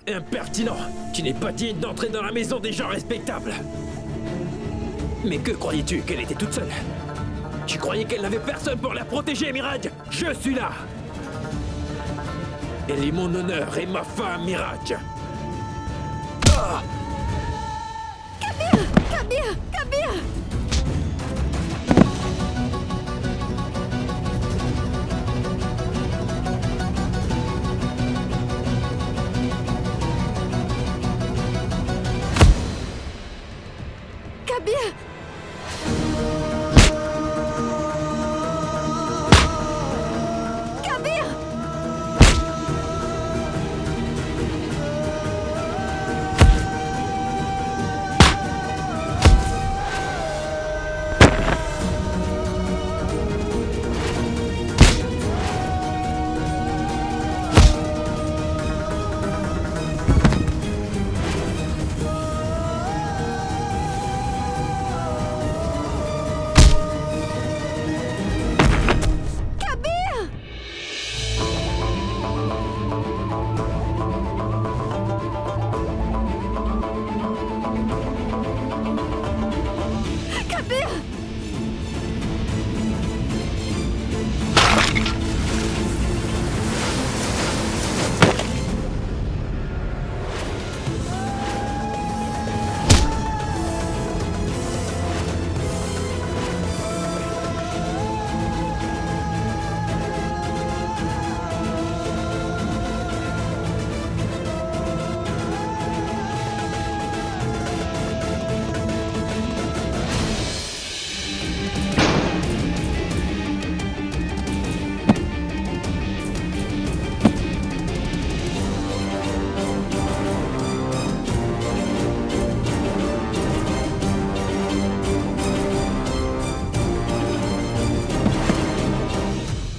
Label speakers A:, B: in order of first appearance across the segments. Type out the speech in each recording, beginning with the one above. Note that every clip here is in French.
A: Impertinent! Tu n'es pas digne d'entrer dans la maison des gens respectables! Mais que croyais-tu qu'elle était toute seule? Tu croyais qu'elle n'avait personne pour la protéger, Mirage? Je suis là! Elle est mon honneur et ma femme, Mirage! Ah!
B: Kabir! Kabir! Kabir! Kabir! Kabir! Kabir! Kabir!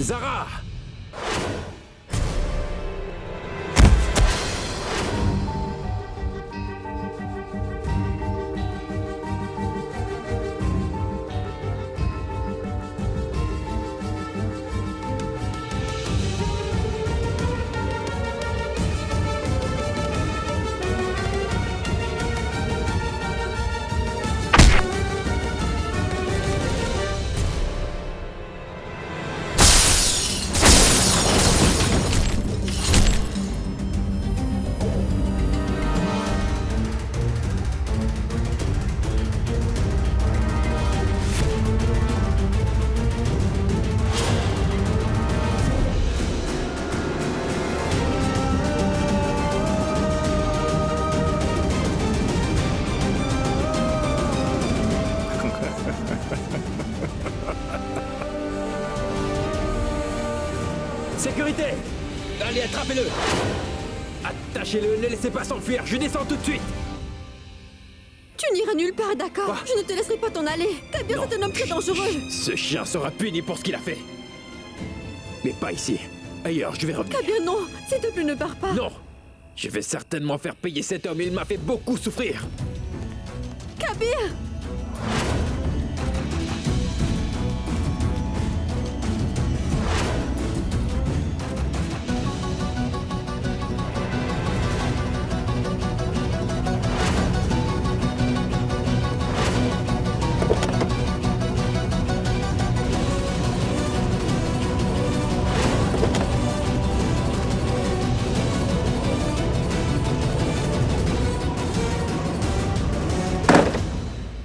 A: Zara! Sécurité! Allez, attrapez-le! Attachez-le, ne laissez pas s'enfuir, je descends tout de suite!
B: Tu n'iras nulle part, d'accord?
A: Quoi?
B: Je ne te laisserai pas t'en aller. Kabir,
A: Non.
B: c'est un homme très dangereux.
A: Ce chien sera puni pour ce qu'il a fait! Mais pas ici. Ailleurs, je vais revenir.
B: Kabir, non. S'il te plaît, ne pars pas.
A: Non! Je vais certainement faire payer cet homme, il m'a fait beaucoup souffrir!
B: Kabir!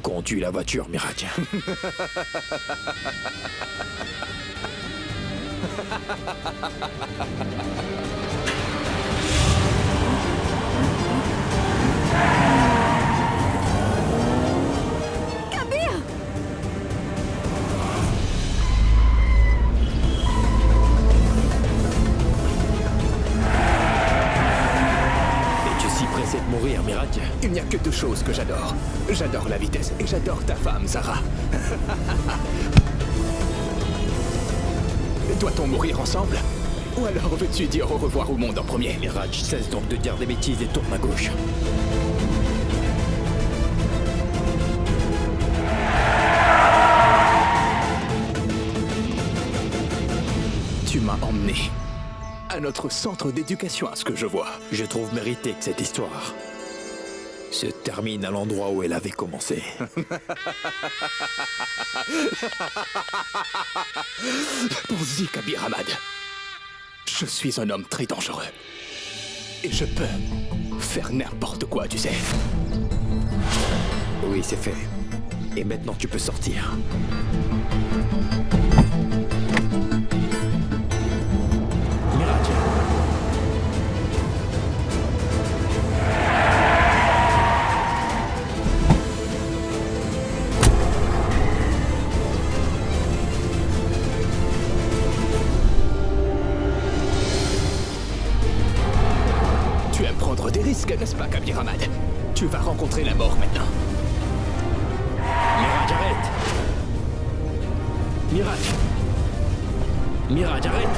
A: Conduis la voiture, Mirage.
B: Kabir!
A: Es-tu si pressé de mourir, Mirage?
C: Il n'y a que deux choses que j'adore. J'adore la vitesse et j'adore ta femme, Zara. Doit-on mourir ensemble? Ou alors veux-tu dire au revoir au monde en premier?
A: Mirage, cesse donc de dire des bêtises et tourne à gauche.
C: Tu m'as emmené à notre centre d'éducation, à ce que je vois.
A: Je trouve mérité que cette histoire se termine à l'endroit où elle avait commencé.
C: Pense-y, Kabir Ahmad. Je suis un homme très dangereux. Et je peux faire n'importe quoi, tu sais.
A: Oui, c'est fait. Et maintenant, tu peux sortir. Mirage.
C: Tu aimes prendre des risques, n'est-ce pas, Kabir Ahmad? Tu vas rencontrer la mort maintenant.
A: Mirage, arrête! Mirage! Mirage, arrête!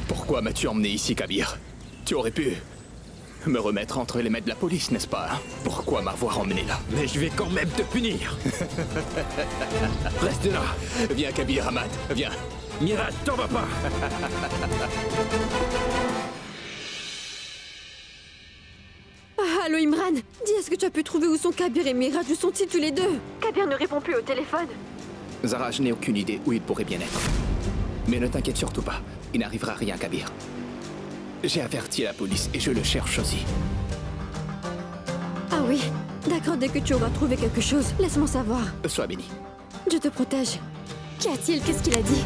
C: Pourquoi m'as-tu emmené ici, Kabir? Tu aurais pu me remettre entre les mains de la police, n'est-ce pas? Pourquoi m'avoir emmené là?
A: Mais je vais quand même te punir. Reste là.
C: Viens, Kabir Ahmad, viens.
A: Mirage, t'en vas pas.
B: Ah, allô Imran, dis, est-ce que tu as pu trouver où sont Kabir et Mirage? Où sont-ils tous les deux? Kabir ne répond plus au téléphone.
C: Zara, je n'ai aucune idée où il pourrait bien être. Mais ne t'inquiète surtout pas, il n'arrivera rien, Kabir. J'ai averti la police et je le cherche aussi.
B: Ah oui, d'accord, dès que tu auras trouvé quelque chose, laisse-moi savoir.
C: Sois béni.
B: Je te protège. Qu'y a-t-il? Qu'est-ce qu'il a dit?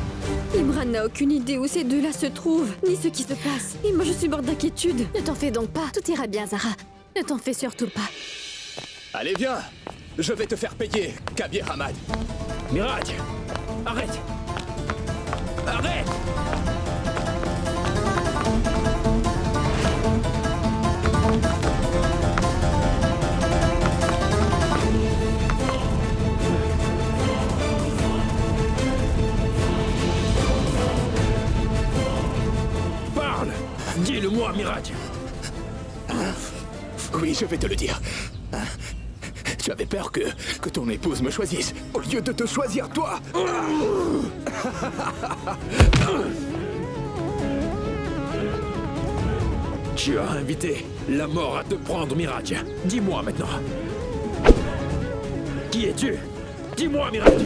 B: Imran n'a aucune idée où ces deux-là se trouvent, ni ce qui se passe. Et moi, je suis morte d'inquiétude. Ne t'en fais donc pas, tout ira bien, Zara. Ne t'en fais surtout pas.
C: Allez, viens. Je vais te faire payer, Kabir Ahmad.
A: Mirage, arrête. Arrête. Parle. Dis-le-moi, Mirage.
C: Oui, je vais te le dire. Tu avais peur que ton épouse me choisisse, au lieu de te choisir toi.
A: Tu as invité la mort à te prendre, Mirage. Dis-moi maintenant. Qui es-tu? Dis-moi, Mirage.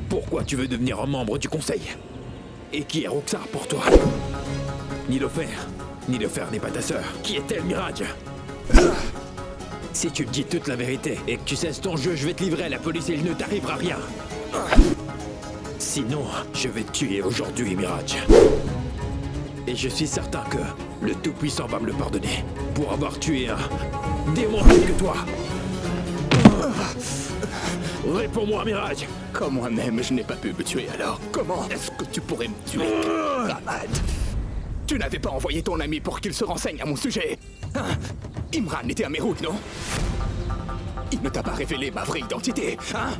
A: Pourquoi tu veux devenir un membre du conseil? Et qui est Roxar pour toi? Nilofer n'est pas ta sœur. Qui est-elle, Mirage? Si tu me dis toute la vérité et que tu cesses ton jeu, je vais te livrer à la police et il ne t'arrivera rien. Sinon, je vais te tuer aujourd'hui, Mirage. Et je suis certain que le Tout-Puissant va me le pardonner pour avoir tué un démon tel que toi. Réponds-moi, Mirage.
C: Quand moi-même je n'ai pas pu me tuer, alors comment est-ce que tu pourrais me tuer, Ahmad? Tu n'avais pas envoyé ton ami pour qu'il se renseigne à mon sujet, hein? Imran était à mes routes, non? Il ne t'a pas révélé ma vraie identité, hein?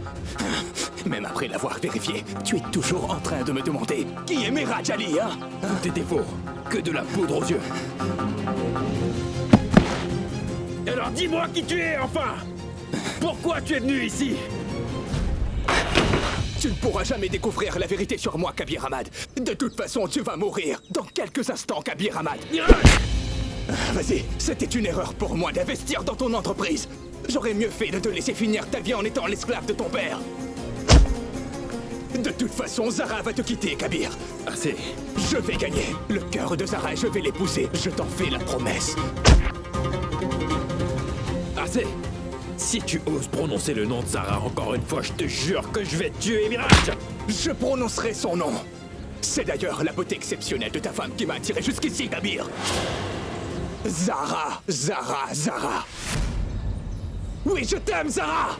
C: Même après l'avoir vérifié, tu es toujours en train de me demander qui est Miraj Ali, hein?
A: Tout était faux. Que de la poudre aux yeux. Alors dis-moi qui tu es, enfin! Pourquoi tu es venu ici?
C: Tu ne pourras jamais découvrir la vérité sur moi, Kabir Ahmad. De toute façon, tu vas mourir dans quelques instants, Kabir Ahmad.
A: Miraj!
C: Vas-y, c'était une erreur pour moi d'investir dans ton entreprise. J'aurais mieux fait de te laisser finir ta vie en étant l'esclave de ton père. De toute façon, Zara va te quitter, Kabir.
A: Assez.
C: Je vais gagner. Le cœur de Zara, je vais l'épouser. Je t'en fais la promesse.
A: Assez. Si tu oses prononcer le nom de Zara encore une fois, je te jure que je vais te tuer, Miraj!
C: Je prononcerai son nom. C'est d'ailleurs la beauté exceptionnelle de ta femme qui m'a attiré jusqu'ici, Kabir. Zara, Zara, Zara. Oui, je t'aime, Zara.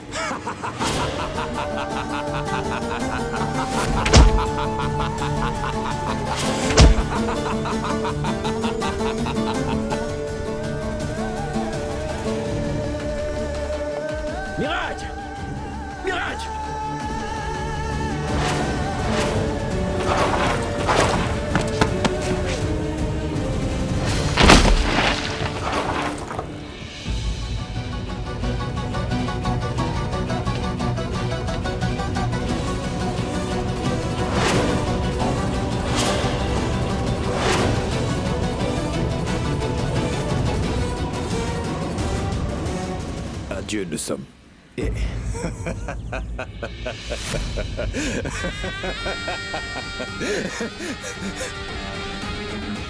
A: Miraj! Miraj! Adieu, nous sommes. Et...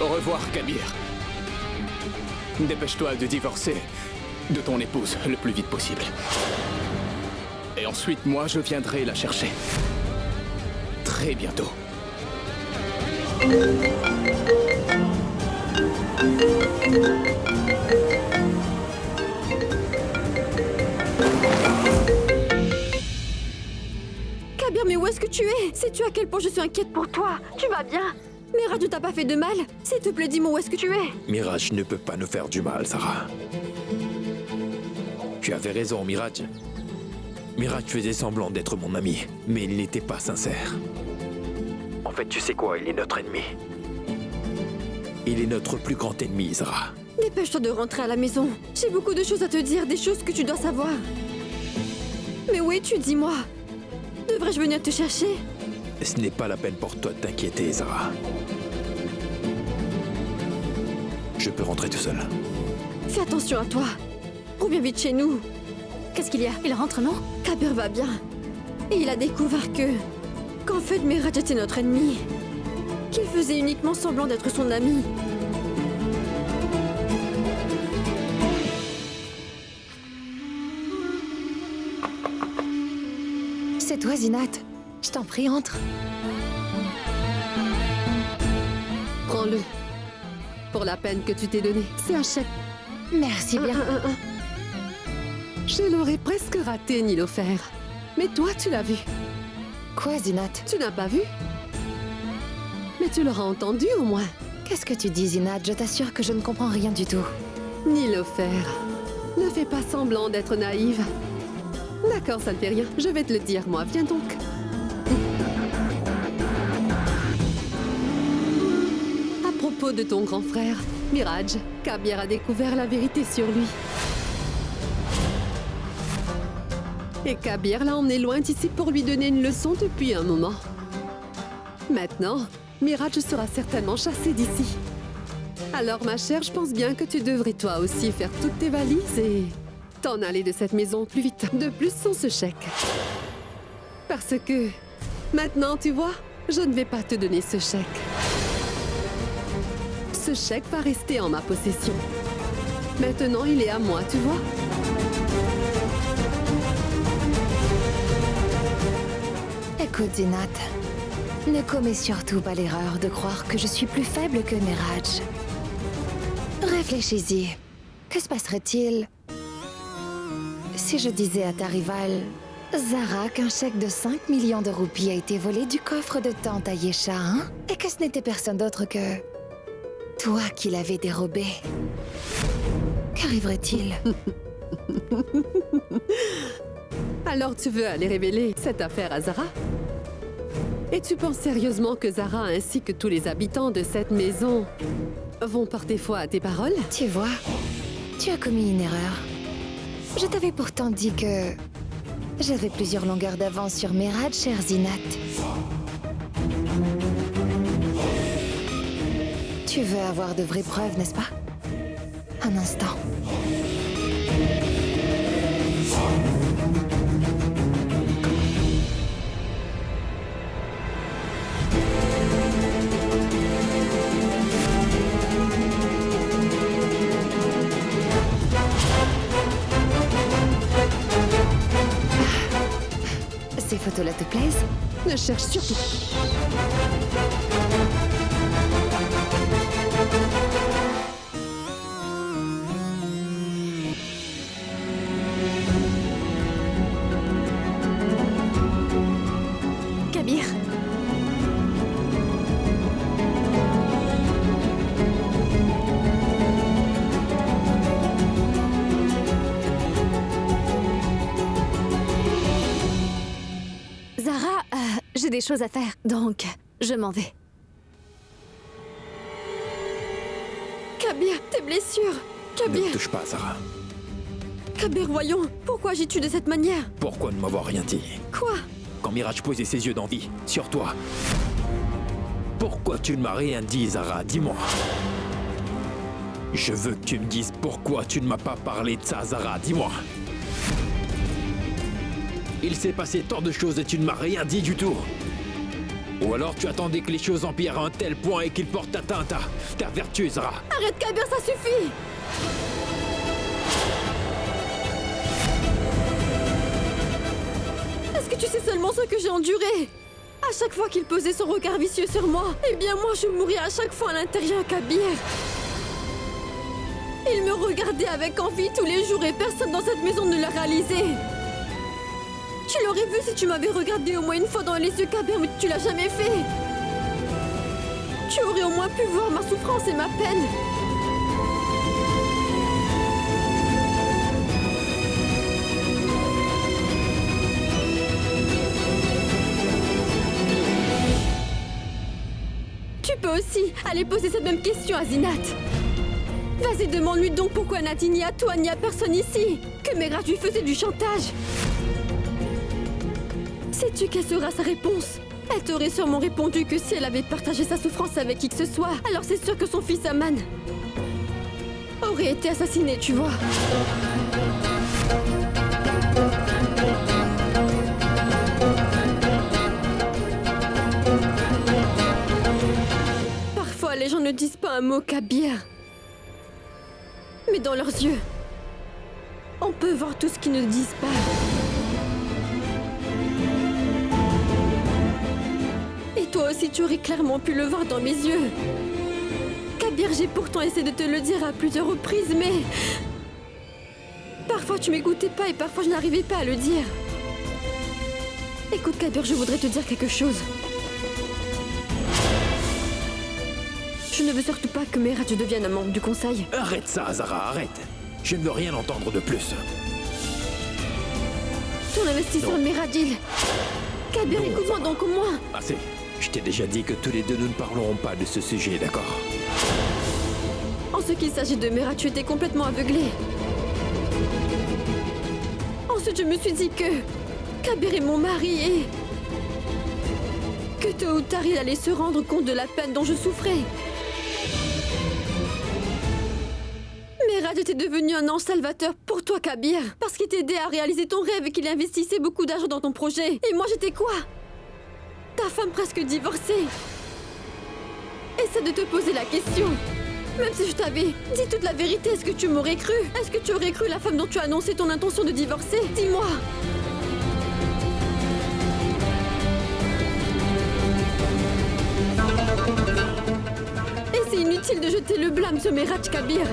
C: Au revoir, Kabir. Dépêche-toi de divorcer de ton épouse le plus vite possible. Et ensuite, moi, je viendrai la chercher. Très bientôt.
B: Kabir, mais où est-ce que tu es? Sais-tu à quel point je suis inquiète pour toi? Tu vas bien? Miraj ne t'a pas fait de mal? S'il te plaît, dis-moi où est-ce que tu es?
A: Miraj ne peut pas nous faire du mal, Zara. Tu avais raison, Miraj. Miraj faisait semblant d'être mon ami, mais il n'était pas sincère. En fait, tu sais quoi? Il est notre ennemi. Il est notre plus grand ennemi, Zara.
B: Dépêche-toi de rentrer à la maison. J'ai beaucoup de choses à te dire, des choses que tu dois savoir. Mais où es-tu, dis-moi? Devrais-je venir te chercher?
A: Ce n'est pas la peine pour toi de t'inquiéter, Zara. Je peux rentrer tout seul.
B: Fais attention à toi. Reviens vite chez nous. Qu'est-ce qu'il y a? Il rentre, non? Kabir va bien. Et il a découvert qu'en fait, Miraj était notre ennemi. Qu'il faisait uniquement semblant d'être son ami.
D: C'est toi, Zinat. Je t'en prie, entre.
E: Prends-le. Pour la peine que tu t'es donnée. C'est un chèque.
D: Merci bien.
E: Je l'aurais presque raté, Nilofer. Mais toi, tu l'as vu.
D: Quoi, Zinat?
E: Tu n'as pas vu? Mais tu l'auras entendu, au moins.
D: Qu'est-ce que tu dis, Zinat? Je t'assure que je ne comprends rien du tout.
E: Nilofer, ne fais pas semblant d'être naïve. D'accord, ça ne fait rien. Je vais te le dire, moi. Viens donc. À propos de ton grand frère, Miraj, Kabir a découvert la vérité sur lui. Et Kabir l'a emmené loin d'ici pour lui donner une leçon depuis un moment. Maintenant, Miraj sera certainement chassé d'ici. Alors, ma chère, je pense bien que tu devrais toi aussi faire toutes tes valises et t'en aller de cette maison plus vite. De plus, sans ce chèque. Parce que, maintenant, tu vois, je ne vais pas te donner ce chèque. Ce chèque va rester en ma possession. Maintenant, il est à moi, tu vois.
D: Écoute, Zinat. Ne commets surtout pas l'erreur de croire que je suis plus faible que Miraj. Réfléchis-y. Que se passerait-il si je disais à ta rivale, Zara, qu'un chèque de 5 millions de roupies a été volé du coffre de tante Ayesha, hein? Et que ce n'était personne d'autre que toi qui l'avais dérobé? Qu'arriverait-il?
E: Alors tu veux aller révéler cette affaire à Zara? Et tu penses sérieusement que Zara ainsi que tous les habitants de cette maison vont porter foi à tes paroles?
D: Tu vois, tu as commis une erreur. Je t'avais pourtant dit que j'avais plusieurs longueurs d'avance sur Miraj, cher Zinat. Tu veux avoir de vraies preuves, n'est-ce pas? Un instant. Ces photos-là te plaisent?
E: Ne cherche surtout.
B: Kabir. Zara, j'ai des choses à faire, donc je m'en vais. Kabir, tes blessures.
A: Ne
B: Kabir,
A: me touche pas, Zara.
B: Kabir, voyons. Pourquoi agis-tu de cette manière?
A: Pourquoi ne m'avoir rien dit?
B: Quoi?
A: Quand Miraj posait ses yeux d'envie sur toi, pourquoi tu ne m'as rien dit, Zara? Dis-moi. Je veux que tu me dises pourquoi tu ne m'as pas parlé de ça, Zara. Dis-moi. Il s'est passé tant de choses et tu ne m'as rien dit du tout. Ou alors tu attendais que les choses empirent à un tel point et qu'ils portent atteinte à ta vertu, Zara.
B: Arrête, Kabir, ça suffit! Est-ce que tu sais seulement ce que j'ai enduré? À chaque fois qu'il posait son regard vicieux sur moi, eh bien moi je mourais à chaque fois à l'intérieur, Kabir. Il me regardait avec envie tous les jours et personne dans cette maison ne l'a réalisé. Tu l'aurais vu si tu m'avais regardé au moins une fois dans les yeux, Kabir, mais tu l'as jamais fait. Tu aurais au moins pu voir ma souffrance et ma peine. Tu peux aussi aller poser cette même question à Zinat. Vas-y, demande-lui donc pourquoi n'a dit ni à toi ni à personne ici que Miraj lui faisait du chantage. Sais-tu quelle sera sa réponse? Elle t'aurait sûrement répondu que si elle avait partagé sa souffrance avec qui que ce soit, alors c'est sûr que son fils Aman aurait été assassiné, tu vois. Parfois, les gens ne disent pas un mot, Kabir. Mais dans leurs yeux, on peut voir tout ce qu'ils ne disent pas. Et toi aussi, tu aurais clairement pu le voir dans mes yeux. Kabir, j'ai pourtant essayé de te le dire à plusieurs reprises, mais... Parfois, tu m'écoutais pas et parfois, je n'arrivais pas à le dire. Écoute, Kabir, je voudrais te dire quelque chose. Je ne veux surtout pas que Miraj devienne un membre du conseil.
A: Arrête ça, Zara, arrête. Je ne veux rien entendre de plus.
B: Ton investisseur Miradil. Kabir,
A: Non,
B: écoute-moi
A: Zara.
B: donc au moins.
A: Assez. Je t'ai déjà dit que tous les deux nous ne parlerons pas de ce sujet, d'accord?
B: En ce qu'il s'agit de Miraj, tu étais complètement aveuglé. Ensuite, je me suis dit que Kabir est mon mari et que tôt ou tard, il allait se rendre compte de la peine dont je souffrais. Miraj était devenu un ange salvateur pour toi, Kabir, parce qu'il t'aidait à réaliser ton rêve et qu'il investissait beaucoup d'argent dans ton projet. Et moi, j'étais quoi? Ta femme presque divorcée. Essaie de te poser la question. Même si je t'avais dit toute la vérité, est-ce que tu m'aurais cru? Est-ce que tu aurais cru la femme dont tu as annoncé ton intention de divorcer? Dis-moi. Et c'est inutile de jeter le blâme sur Miraj, Kabir.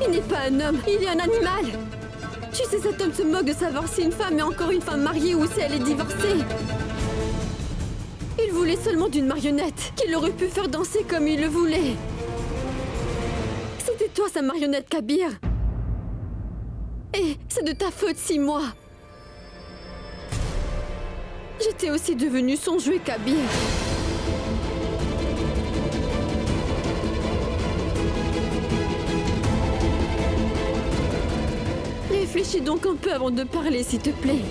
B: Il n'est pas un homme, il est un animal. Tu sais, cet homme se moque de savoir si une femme est encore une femme mariée ou si elle est divorcée. Il voulait seulement d'une marionnette qu'il aurait pu faire danser comme il le voulait. C'était toi sa marionnette, Kabir. Et c'est de ta faute si moi... J'étais aussi devenue son jouet, Kabir. Réfléchis donc un peu avant de parler, s'il te plaît.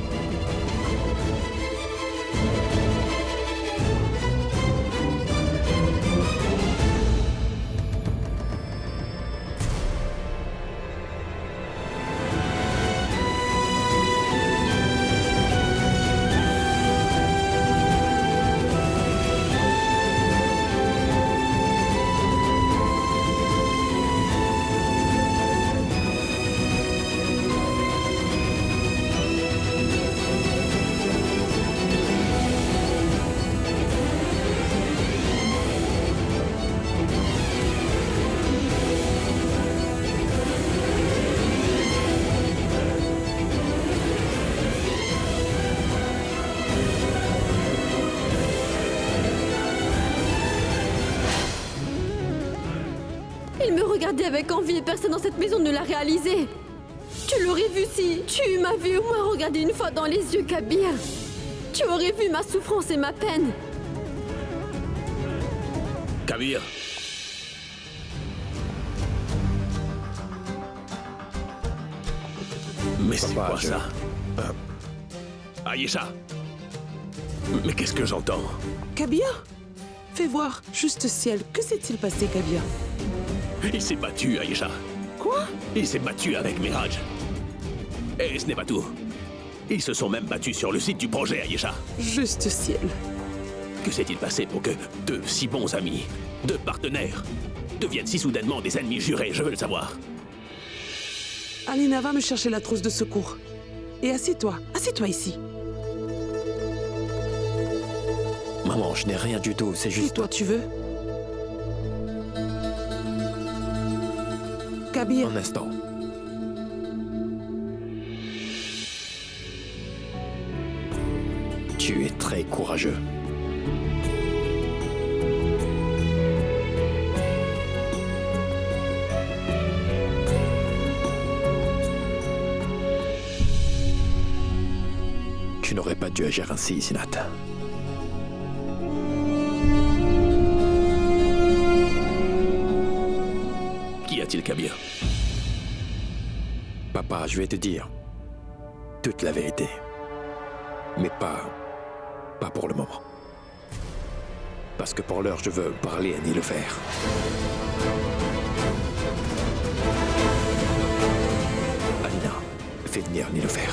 B: Il me regardait avec envie et personne dans cette maison ne l'a réalisé. Tu l'aurais vu si tu m'avais au moins regardé une fois dans les yeux, Kabir. Tu aurais vu ma souffrance et ma peine.
A: Kabir. Mais c'est
F: Papa,
A: quoi ça Ayesha. Mais qu'est-ce que j'entends?
G: Kabir? Fais voir, juste ciel, que s'est-il passé, Kabir?
A: Il s'est battu, Ayesha.
G: Quoi?
A: Il s'est battu avec Miraj. Et ce n'est pas tout. Ils se sont même battus sur le site du projet, Ayesha.
G: Juste ciel.
A: Que s'est-il passé pour que deux si bons amis, deux partenaires, deviennent si soudainement des ennemis jurés? Je veux le savoir.
G: Alina, va me chercher la trousse de secours. Et assieds-toi ici.
F: Maman, je n'ai rien du tout, c'est
G: Et
F: juste...
G: toi, tu veux? Kabir,
F: Un instant. Tu es très courageux. Tu n'aurais pas dû agir ainsi, Sinat.
A: Qu'y a-t-il, Kabir?
F: Papa, je vais te dire toute la vérité. Mais pas pour le moment. Parce que pour l'heure, je veux parler à Nilofer. Alina, fais venir Nilofer.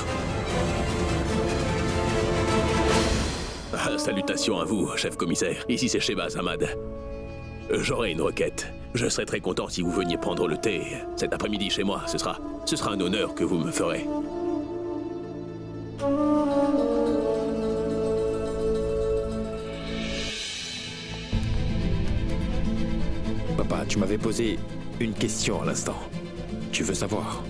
A: Salutations à vous, chef commissaire. Ici c'est Shehbaz Ahmad. J'aurais une requête. Je serais très content si vous veniez prendre le thé cet après-midi chez moi. Ce sera un honneur que vous me ferez.
F: Papa, tu m'avais posé une question à l'instant. Tu veux savoir?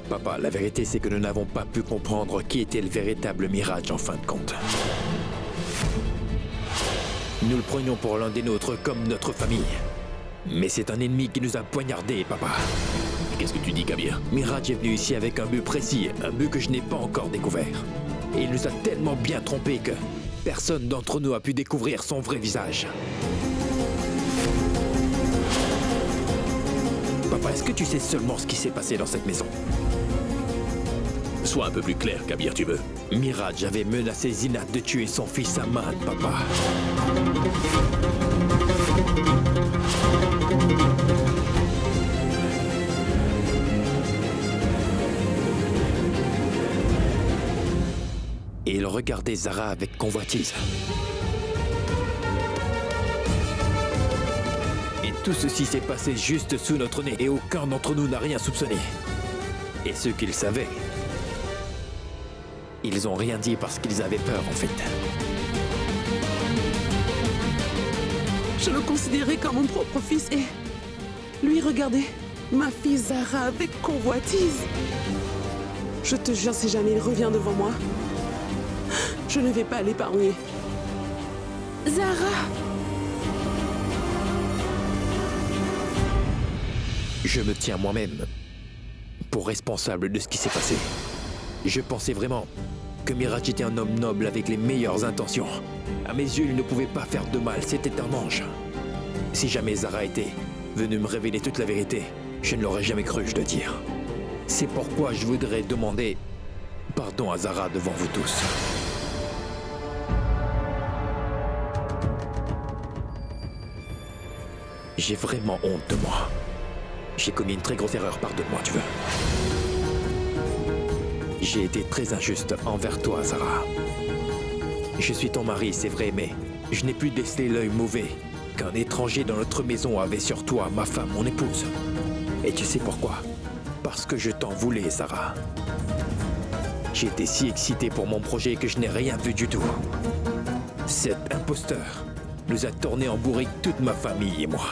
F: Papa, la vérité c'est que nous n'avons pas pu comprendre qui était le véritable Miraj en fin de compte. Nous le prenions pour l'un des nôtres comme notre famille. Mais c'est un ennemi qui nous a poignardés, papa.
A: Qu'est-ce que tu dis, Kabir?
F: Miraj est venu ici avec un but précis, un but que je n'ai pas encore découvert. Et il nous a tellement bien trompés que personne d'entre nous a pu découvrir son vrai visage. Papa, est-ce que tu sais seulement ce qui s'est passé dans cette maison?
A: Sois un peu plus clair, Kabir, tu veux.
F: Miraj avait menacé Zinat de tuer son fils Ahmad, papa. Et il regardait Zara avec convoitise. Et tout ceci s'est passé juste sous notre nez et aucun d'entre nous n'a rien soupçonné. Et ceux qui le savaient, ils ont rien dit parce qu'ils avaient peur en fait.
G: je le considérais comme mon propre fils et... Lui, regardez, ma fille Zara avec convoitise. Je te jure, si jamais il revient devant moi, je ne vais pas l'épargner. Zara!
F: Je me tiens moi-même pour responsable de ce qui s'est passé. Je pensais vraiment que Mirage était un homme noble avec les meilleures intentions. À mes yeux, il ne pouvait pas faire de mal, c'était un ange. Si jamais Zara était venue me révéler toute la vérité, je ne l'aurais jamais cru, je dois dire. C'est pourquoi je voudrais demander pardon à Zara devant vous tous. J'ai vraiment honte de moi. J'ai commis une très grosse erreur, pardonne-moi, tu veux. J'ai été très injuste envers toi, Zara. Je suis ton mari, c'est vrai, mais je n'ai pu déceler l'œil mauvais qu'un étranger dans notre maison avait sur toi, ma femme, mon épouse. Et tu sais pourquoi? Parce que je t'en voulais, Zara. J'étais si excité pour mon projet que je n'ai rien vu du tout. Cet imposteur nous a tourné en bourrique toute ma famille et moi.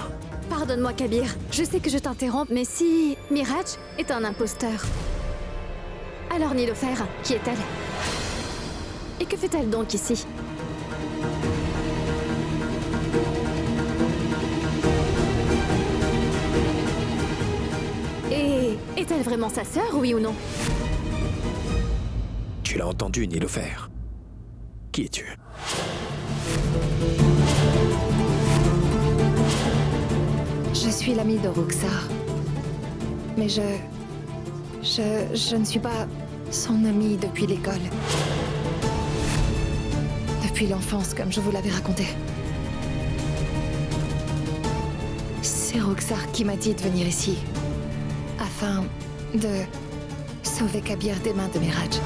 B: Pardonne-moi, Kabir. Je sais que je t'interromps, mais si Mirage est un imposteur, alors Nilofer, qui est-elle? Et que fait-elle donc ici? Et est-elle vraiment sa sœur, oui ou non?
F: Tu l'as entendu, Nilofer. Qui es-tu?
D: Je suis l'amie de Roxar. Mais je ne suis pas son amie depuis l'école. Depuis l'enfance, comme je vous l'avais raconté. C'est Roxar qui m'a dit de venir ici, afin de sauver Kabir des mains de Mirage.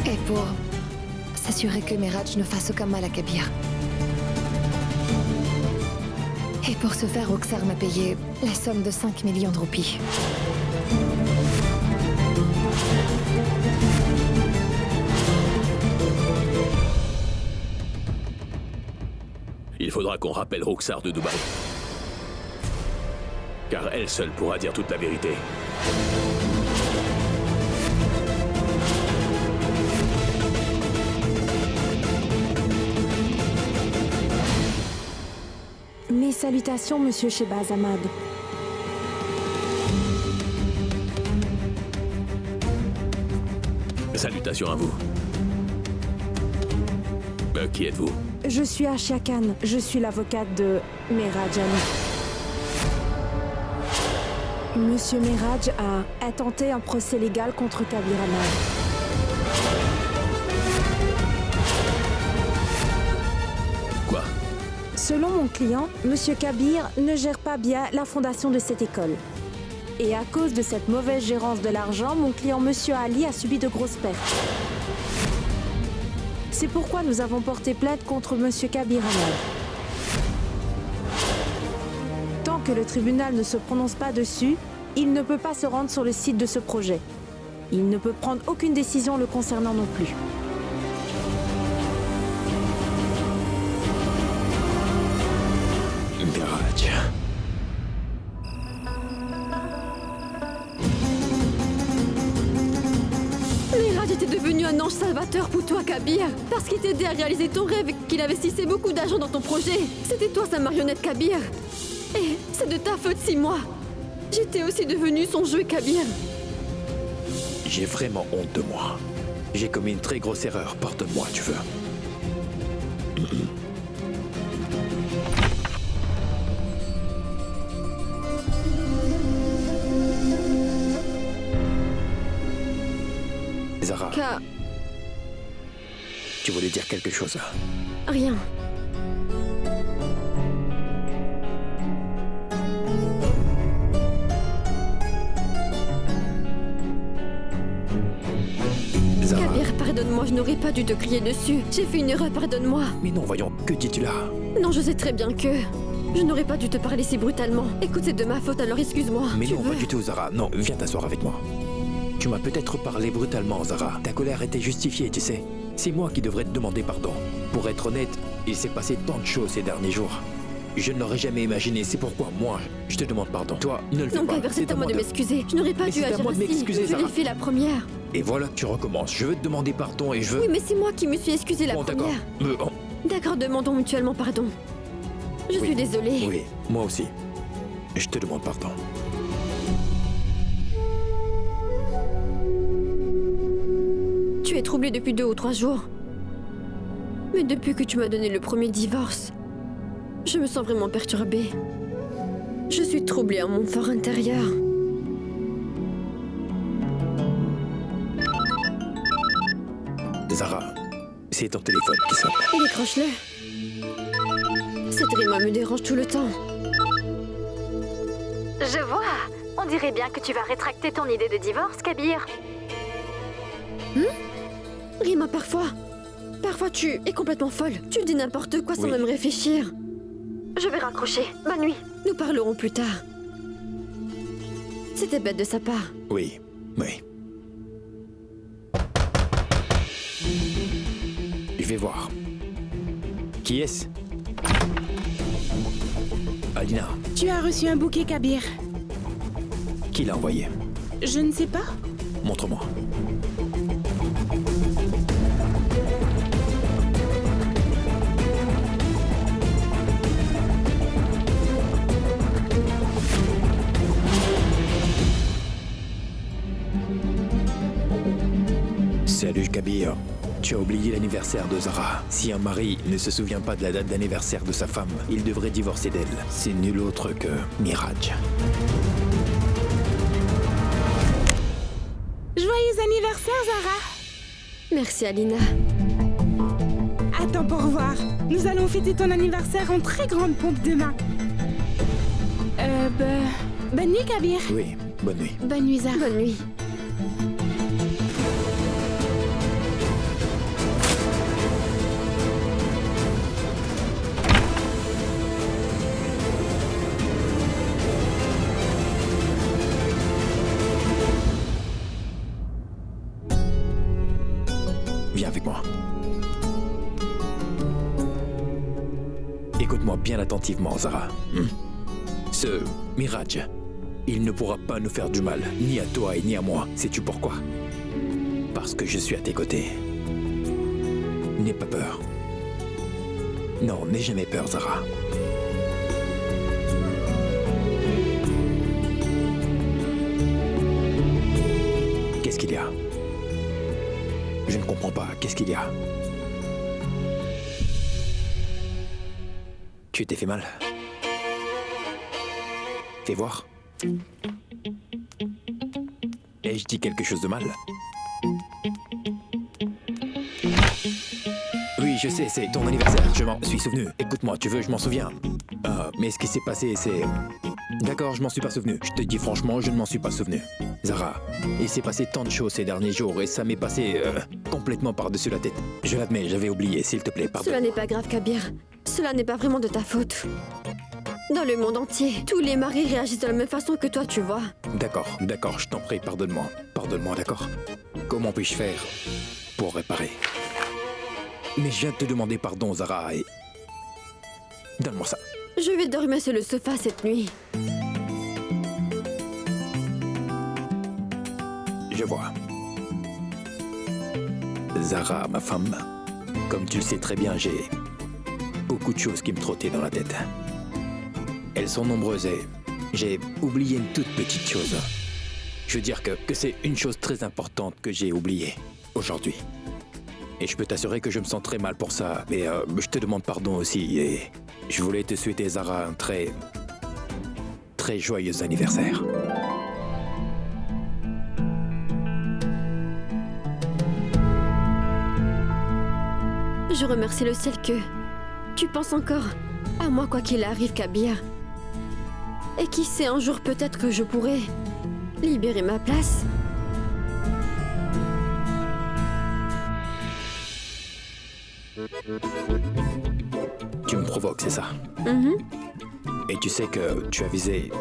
D: Et pour s'assurer que Mirage ne fasse aucun mal à Kabir. Et pour ce faire, Roxar m'a payé la somme de 5 millions de roupies.
A: Il faudra qu'on rappelle Roxar de Dubaï. Car elle seule pourra dire toute la vérité.
H: Mes salutations, Monsieur Shehbaz Ahmad.
A: Salutations à vous. Qui êtes-vous?
H: Je suis Arshia Khan. Je suis l'avocate de Miraj Ali. Monsieur Miraj a intenté un procès légal contre Kabir Ahmad.
A: Quoi?
H: Selon mon client, Monsieur Kabir ne gère pas bien la fondation de cette école. Et à cause de cette mauvaise gérance de l'argent, mon client Monsieur Ali a subi de grosses pertes. C'est pourquoi nous avons porté plainte contre Monsieur Kabir Ahmad. Tant que le tribunal ne se prononce pas dessus, il ne peut pas se rendre sur le site de ce projet. Il ne peut prendre aucune décision le concernant non plus.
F: Mirage.
B: Miraj était devenu un ange salvateur pour toi, Kabir. Parce qu'il t'aidait à réaliser ton rêve et qu'il investissait beaucoup d'argent dans ton projet. C'était toi sa marionnette, Kabir. Et c'est de ta faute si moi, j'étais aussi devenu son jouet, Kabir.
F: J'ai vraiment honte de moi. J'ai commis une très grosse erreur, pardonne-moi, tu veux. Zara, tu voulais dire quelque chose?
B: Rien.
F: Zara.
B: Kabir, pardonne-moi, je n'aurais pas dû te crier dessus. J'ai fait une erreur, pardonne-moi.
F: Mais non, voyons, que dis-tu là?
B: Non, je sais très bien que je n'aurais pas dû te parler si brutalement. Écoute, c'est de ma faute, alors excuse-moi.
F: Mais
B: Tu
F: non,
B: veux
F: pas du tout, Zara. Non, viens t'asseoir avec moi. Tu m'as peut-être parlé brutalement, Zara. Ta colère était justifiée, tu sais. C'est moi qui devrais te demander pardon. Pour être honnête, il s'est passé tant de choses ces derniers jours. Je ne l'aurais jamais imaginé, c'est pourquoi moi, je te demande pardon. Toi, ne le fais
B: Non,
F: pas.
B: Kabir, c'est à moi de m'excuser. Je n'aurais pas
F: Mais
B: dû
F: c'est à
B: agir
F: moi de
B: ainsi.
F: m'excuser,
B: Je l'ai
F: Zara.
B: fait la première.
F: Et voilà que tu recommences. Je veux te demander pardon et je veux...
B: Oui, mais c'est moi qui me suis excusée la
F: Bon, d'accord.
B: première. D'accord, demandons mutuellement pardon. Je suis désolée.
F: Oui, moi aussi. Je te demande pardon.
B: Tu es troublée depuis 2 ou 3 jours. Mais depuis que tu m'as donné le premier divorce, je me sens vraiment perturbée. Je suis troublée en mon fort intérieur.
F: Zara, c'est ton téléphone qui sonne.
B: Décroche-le. Cette rime me dérange tout le temps.
H: Je vois. On dirait bien que tu vas rétracter ton idée de divorce, Kabir.
B: Rima, parfois tu es complètement folle. Tu dis n'importe quoi sans
F: Oui.
B: même réfléchir.
H: Je vais raccrocher. Bonne nuit.
B: Nous parlerons plus tard. C'était bête de sa part.
F: Oui, oui. Je vais voir. Qui est-ce? Alina,
G: Tu as reçu un bouquet, Kabir.
F: qui l'a envoyé?
G: Je ne sais pas.
F: Montre-moi. Salut Kabir. Tu as oublié l'anniversaire de Zara. Si un mari ne se souvient pas de la date d'anniversaire de sa femme, il devrait divorcer d'elle. C'est nul autre que Miraj.
G: Joyeux anniversaire, Zara.
B: Merci, Alina.
G: Attends pour voir. Nous allons fêter ton anniversaire en très grande pompe demain. Bonne nuit, Kabir.
F: Oui, bonne nuit.
G: Bonne nuit, Zara.
B: Bonne nuit.
F: Viens avec moi. Écoute-moi bien attentivement, Zara. Ce Miraj, il ne pourra pas nous faire du mal, ni à toi et ni à moi. Sais-tu pourquoi? Parce que je suis à tes côtés. N'aie pas peur. Non, n'aie jamais peur, Zara. Qu'est-ce qu'il y a? Je ne comprends pas. Qu'est-ce qu'il y a? Tu t'es fait mal? Fais voir. Ai-je dit quelque chose de mal? Oui, je sais, c'est ton anniversaire. Je m'en suis souvenu. Écoute-moi, tu veux, je m'en souviens. Mais ce qui s'est passé, c'est... D'accord, je m'en suis pas souvenu. Je te dis franchement, je ne m'en suis pas souvenu. Zara, il s'est passé tant de choses ces derniers jours et ça m'est passé complètement par-dessus la tête. Je l'admets, j'avais oublié, s'il te plaît, pardon.
B: Cela n'est pas grave, Kabir. Cela n'est pas vraiment de ta faute. Dans le monde entier, tous les maris réagissent de la même façon que toi, tu vois.
F: D'accord, je t'en prie, pardonne-moi. Pardonne-moi, d'accord? Comment puis-je faire pour réparer? Mais je viens de te demander pardon, Zara, et... Donne-moi ça.
B: Je vais dormir sur le sofa cette nuit.
F: Je vois. Zara, ma femme, comme tu le sais très bien, j'ai beaucoup de choses qui me trottaient dans la tête. Elles sont nombreuses et j'ai oublié une toute petite chose. Je veux dire que c'est une chose très importante que j'ai oubliée aujourd'hui. Et je peux t'assurer que je me sens très mal pour ça. Mais je te demande pardon aussi et je voulais te souhaiter, Zara, un très joyeux anniversaire.
B: Je remercie le ciel que tu penses encore à moi quoi qu'il arrive, Kabir. Et qui sait, un jour peut-être que je pourrai libérer ma place.
F: Tu me provoques, c'est ça? Et tu sais que tu as visé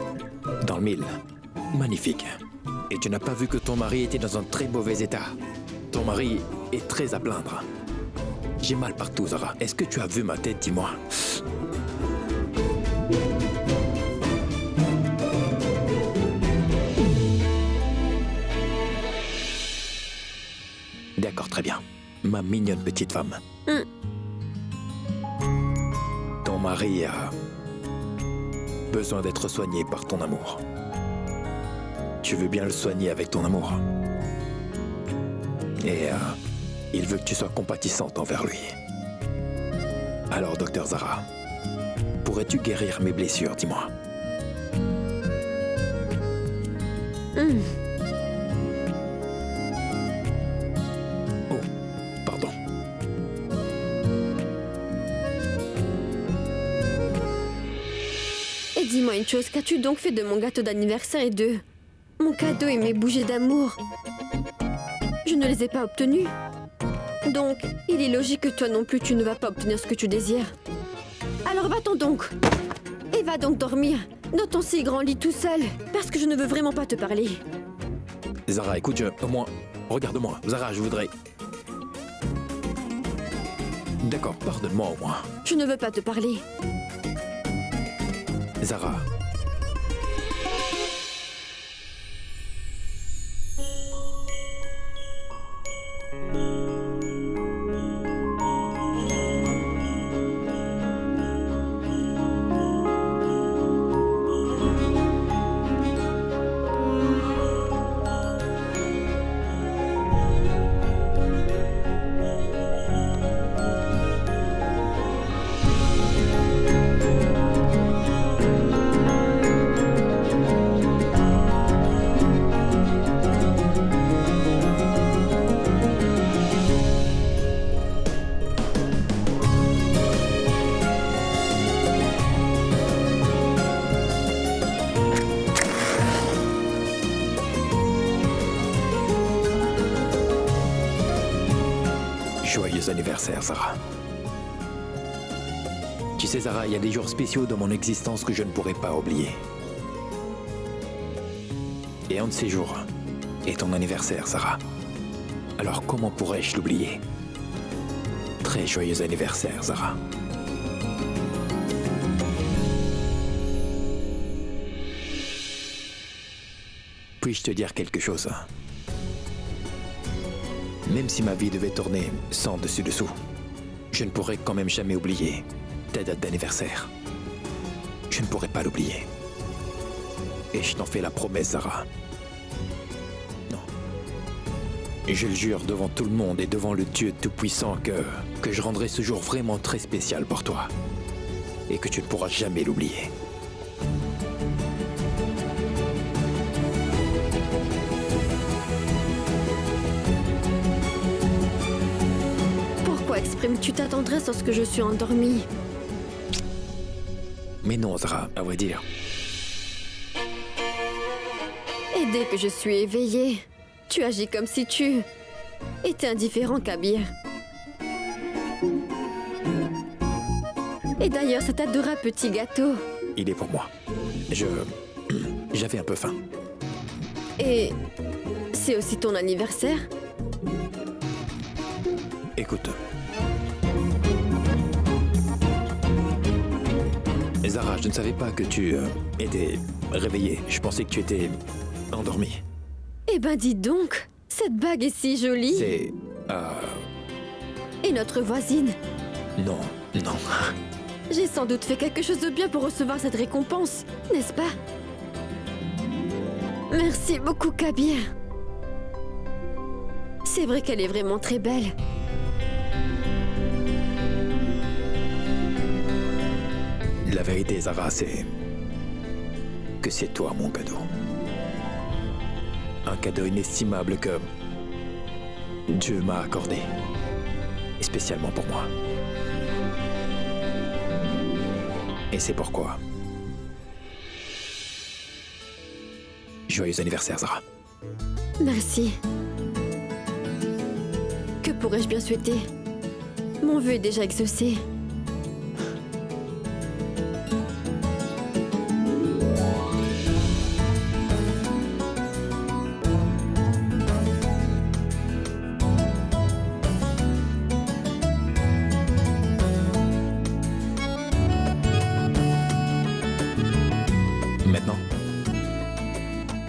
F: dans le mille. Magnifique. Et tu n'as pas vu que ton mari était dans un très mauvais état. Ton mari est très à plaindre. J'ai mal partout, Zara. Est-ce que tu as vu ma tête, dis-moi? D'accord, très bien. Ma mignonne petite femme. Ton mari a besoin d'être soigné par ton amour. Tu veux bien le soigner avec ton amour. Et il veut que tu sois compatissante envers lui. Alors, docteur Zara, pourrais-tu guérir mes blessures, dis-moi? Oh, pardon.
B: Et dis-moi une chose, qu'as-tu donc fait de mon gâteau d'anniversaire et de mon cadeau et mes bougies d'amour? Je ne les ai pas obtenus. Donc, il est logique que toi non plus tu ne vas pas obtenir ce que tu désires. Alors va-t'en donc. Et va donc dormir dans ton si grand lit tout seul, parce que je ne veux vraiment pas te parler.
F: Zara, écoute, au moins, regarde-moi. Zara, je voudrais... D'accord, pardonne-moi au moins.
B: Je ne veux pas te parler.
F: Zara. Joyeux anniversaire, Zara. Tu sais, Zara, il y a des jours spéciaux dans mon existence que je ne pourrai pas oublier. Et un de ces jours est ton anniversaire, Zara. Alors comment pourrais-je l'oublier? Très joyeux anniversaire, Zara. Puis-je te dire quelque chose? Même si ma vie devait tourner sans dessus-dessous, je ne pourrais quand même jamais oublier ta date d'anniversaire. Je ne pourrais pas l'oublier. Et je t'en fais la promesse, Zara. Non. Je le jure devant tout le monde et devant le Dieu Tout-Puissant que je rendrai ce jour vraiment très spécial pour toi. Et que tu ne pourras jamais l'oublier.
B: Exprime-tu ta tendresse lorsque je suis endormie?
F: Mais non, Zara, à vrai dire.
B: Et dès que je suis éveillée, tu agis comme si tu étais indifférent, Kabir. Et d'ailleurs, cet adorable petit gâteau.
F: Il est pour moi. J'avais un peu faim.
B: Et c'est aussi ton anniversaire?
F: Écoute. Zara, je ne savais pas que tu étais réveillée. Je pensais que tu étais endormie.
B: Eh ben dis donc, cette bague est si jolie.
F: C'est...
B: Et notre voisine?
F: Non, non.
B: J'ai sans doute fait quelque chose de bien pour recevoir cette récompense, n'est-ce pas? Merci beaucoup, Kabir. C'est vrai qu'elle est vraiment très belle.
F: La vérité, Zara, c'est que c'est toi mon cadeau. Un cadeau inestimable que Dieu m'a accordé. Et spécialement pour moi. Et c'est pourquoi. Joyeux anniversaire, Zara.
B: Merci. Que pourrais-je bien souhaiter? Mon vœu est déjà exaucé.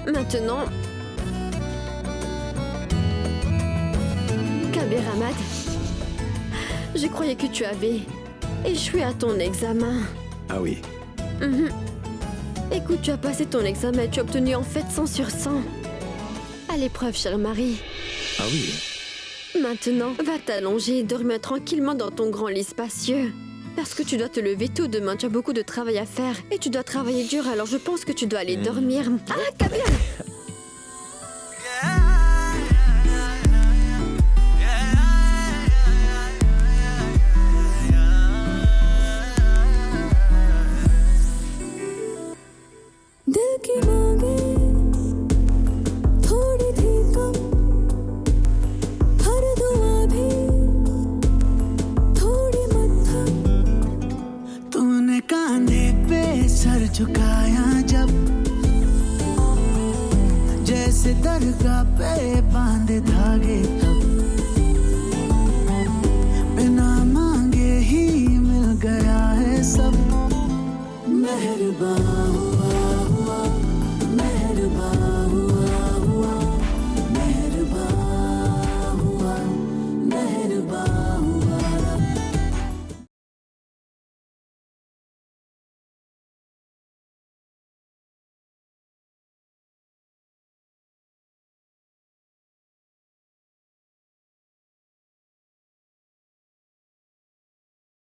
B: Maintenant, Kabir Ahmad, je croyais que tu avais échoué à ton examen.
F: Ah oui.
B: Écoute, tu as passé ton examen et tu as obtenu en fait 100 sur 100. À l'épreuve, chère Marie.
F: Ah oui?
B: Maintenant, va t'allonger et dormir tranquillement dans ton grand lit spacieux. Parce que tu dois te lever tôt demain, tu as beaucoup de travail à faire. Et tu dois travailler dur, alors je pense que tu dois aller dormir. Ah, Kabir!
I: झुकाया जब जैसे दरगाह पे बांधे धागे